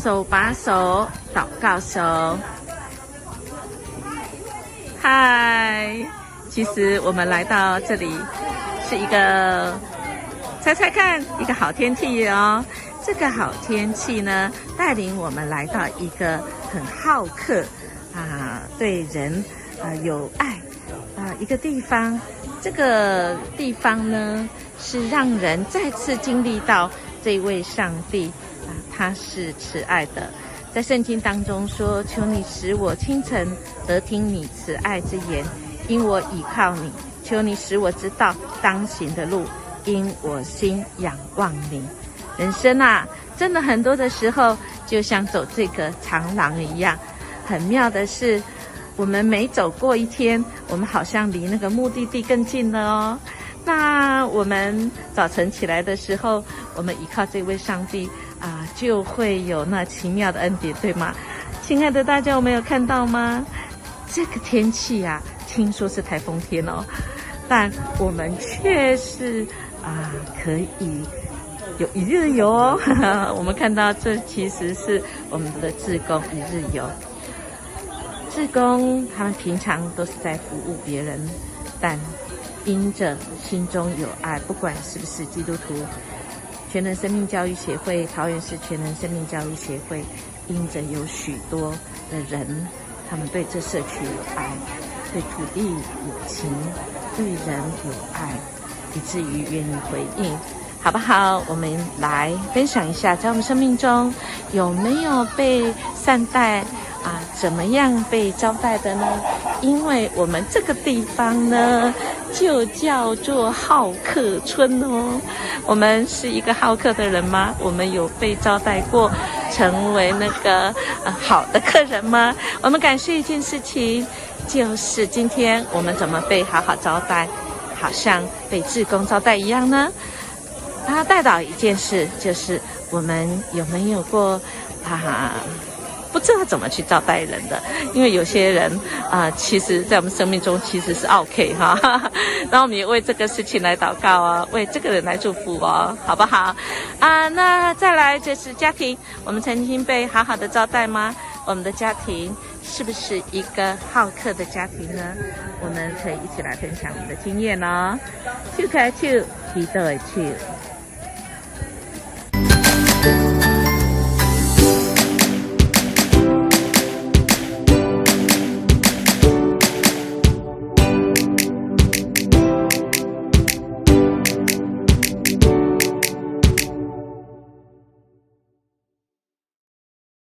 手把手祷告手。嗨，其实我们来到这里是一个，猜猜看，一个好天气哦。这个好天气呢，带领我们来到一个很好客对人有爱一个地方。这个地方呢，是让人再次经历到这位上帝他是慈爱的。在圣经当中说，求你使我清晨得听你慈爱之言，因我倚靠你。求你使我知道当行的路，因我心仰望你。人生真的很多的时候就像走这个长廊一样，很妙的是，我们每走过一天，我们好像离那个目的地更近了哦。那我们早晨起来的时候，我们依靠这位上帝就会有那奇妙的恩典，对吗？亲爱的大家，我们有看到吗？这个天气听说是台风天哦，但我们却是可以有一日游哦。我们看到这其实是我们的志工一日游。志工他们平常都是在服务别人，但因着心中有爱，不管是不是基督徒，全人生命教育协会，桃园市全人生命教育协会，因着有许多的人，他们对这社区有爱，对土地有情，对人有爱，以至于愿意回应，好不好？我们来分享一下，在我们生命中有没有被善待怎么样被招待的呢？因为我们这个地方呢，就叫做好客村哦。我们是一个好客的人吗？我们有被招待过，成为那个好的客人吗？我们感谢一件事情，就是今天我们怎么被好好招待，好像被志工招待一样呢？他带到一件事，就是我们有没有过不知道怎么去招待人的，因为有些人其实在我们生命中其实是 OK 然后我们也为这个事情来祷告哦，为这个人来祝福哦，好不好那再来就是家庭，我们曾经被好好的招待吗？我们的家庭是不是一个好客的家庭呢？我们可以一起来分享我们的经验哦。手开手，祈祷的手。